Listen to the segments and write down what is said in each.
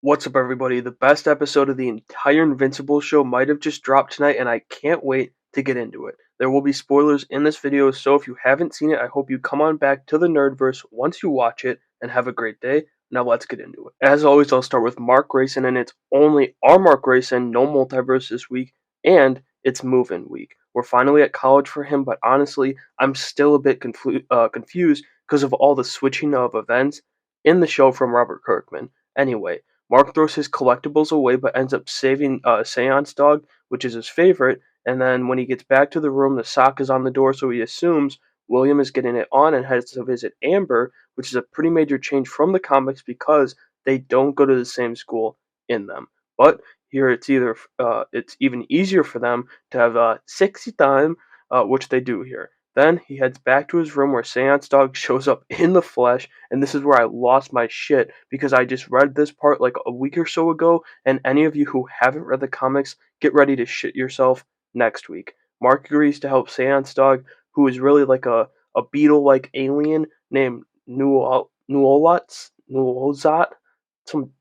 What's up, everybody? The best episode of the entire Invincible show might have just dropped tonight, and I can't wait to get into it. There will be spoilers in this video, so if you haven't seen it, I hope you come on back to the Nerdverse once you watch it, and have a great day. Now let's get into it. As always, I'll start with Mark Grayson, and it's only our Mark Grayson, no multiverse this week, and it's move-in week. We're finally at college for him, but honestly, I'm still a bit confused because of all the switching of events in the show from Robert Kirkman. Anyway, Mark throws his collectibles away but ends up saving Seance Dog, which is his favorite, and then when he gets back to the room, the sock is on the door, so he assumes William is getting it on and heads to visit Amber, which is a pretty major change from the comics because they don't go to the same school in them. But here it's even easier for them to have sexy time, which they do here. Then he heads back to his room where Seance Dog shows up in the flesh, and this is where I lost my shit because I just read this part like a week or so ago, and any of you who haven't read the comics, get ready to shit yourself next week. Mark agrees to help Seance Dog, who is really like a beetle-like alien named Nuolzat, some,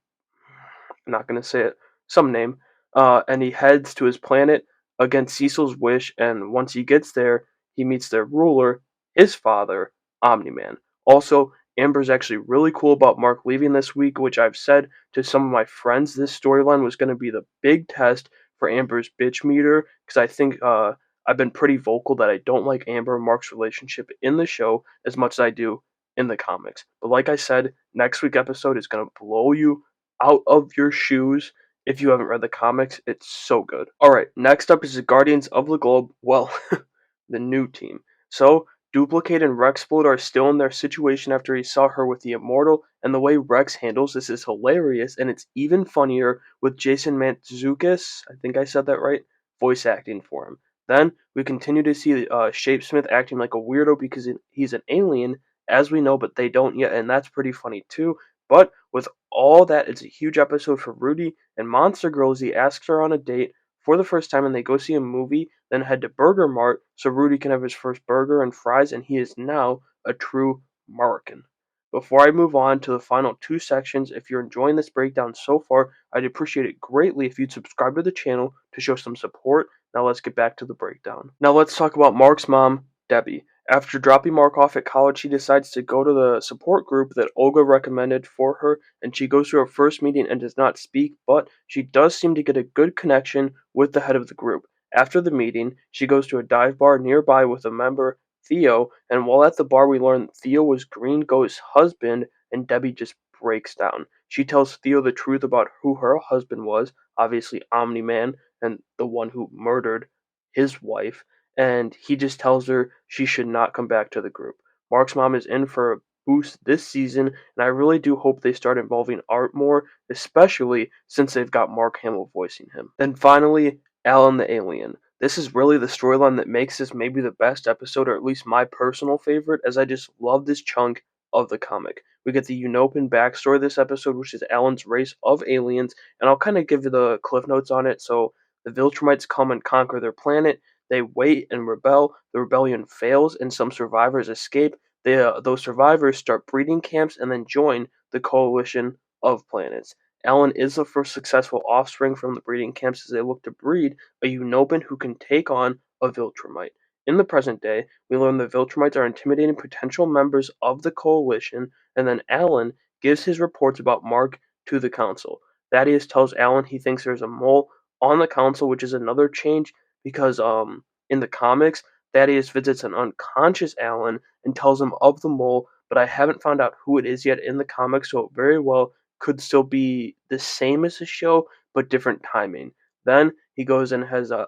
I'm not gonna say it, some name, and he heads to his planet against Cecil's wish, and once he gets there, he meets their ruler, his father, Omni-Man. Also, Amber's actually really cool about Mark leaving this week, which I've said to some of my friends this storyline was going to be the big test for Amber's bitch meter, because I think I've been pretty vocal that I don't like Amber and Mark's relationship in the show as much as I do in the comics. But like I said, next week's episode is going to blow you out of your shoes. If you haven't read the comics, it's so good. Alright, next up is the Guardians of the Globe, well, the new team. So, Duplicate and Rexplode are still in their situation after he saw her with the Immortal, and the way Rex handles this is hilarious, and it's even funnier with Jason Mantzoukas, I think I said that right, voice acting for him. Then, we continue to see Shapesmith acting like a weirdo because he's an alien, as we know, but they don't yet, and that's pretty funny too. But with all that, it's a huge episode for Rudy, and Monster Girl asks her on a date for the first time, and they go see a movie, then head to Burger Mart so Rudy can have his first burger and fries, and he is now a true American. Before I move on to the final two sections, if you're enjoying this breakdown so far, I'd appreciate it greatly if you'd subscribe to the channel to show some support. Now let's get back to the breakdown. Now let's talk about Mark's mom, Debbie. After dropping Mark off at college, she decides to go to the support group that Olga recommended for her, and she goes to her first meeting and does not speak, but she does seem to get a good connection with the head of the group. After the meeting, she goes to a dive bar nearby with a member, Theo, and while at the bar we learn Theo was Green Ghost's husband, and Debbie just breaks down. She tells Theo the truth about who her husband was, obviously Omni-Man, and the one who murdered his wife, and he just tells her she should not come back to the group. Mark's mom is in for a boost this season, and I really do hope they start involving Art more, especially since they've got Mark Hamill voicing him. Then finally, Alan the Alien. This is really the storyline that makes this maybe the best episode, or at least my personal favorite, as I just love this chunk of the comic. We get the Unopan backstory this episode, which is Alan's race of aliens, and I'll kind of give you the cliff notes on it. So the Viltrumites come and conquer their planet. They wait and rebel. The rebellion fails, and some survivors escape. Those survivors start breeding camps and then join the coalition of planets. Alan is the first successful offspring from the breeding camps as they look to breed a Unopan who can take on a Viltrumite. In the present day, we learn the Viltrumites are intimidating potential members of the coalition, and then Alan gives his reports about Mark to the council. Thaddeus tells Alan he thinks there's a mole on the council, which is another change because in the comics, Thaddeus visits an unconscious Alan and tells him of the mole, but I haven't found out who it is yet in the comics, so it very well could still be the same as the show, but different timing. Then he goes and has a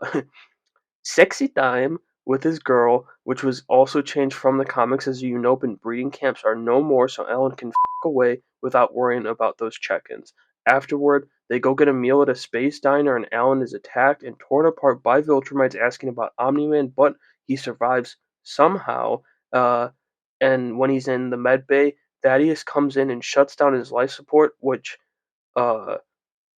sexy time with his girl, which was also changed from the comics as you know, and breeding camps are no more, so Alan can away without worrying about those check-ins. Afterward, they go get a meal at a space diner, and Alan is attacked and torn apart by Viltrumites asking about Omni-Man, but he survives somehow. And when he's in the med bay, Thaddeus comes in and shuts down his life support, which uh,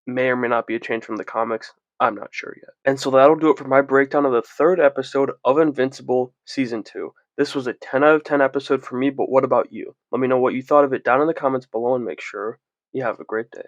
may or may not be a change from the comics. I'm not sure yet. And so that'll do it for my breakdown of the third episode of Invincible Season 2. This was a 10 out of 10 episode for me, but what about you? Let me know what you thought of it down in the comments below and make sure you have a great day.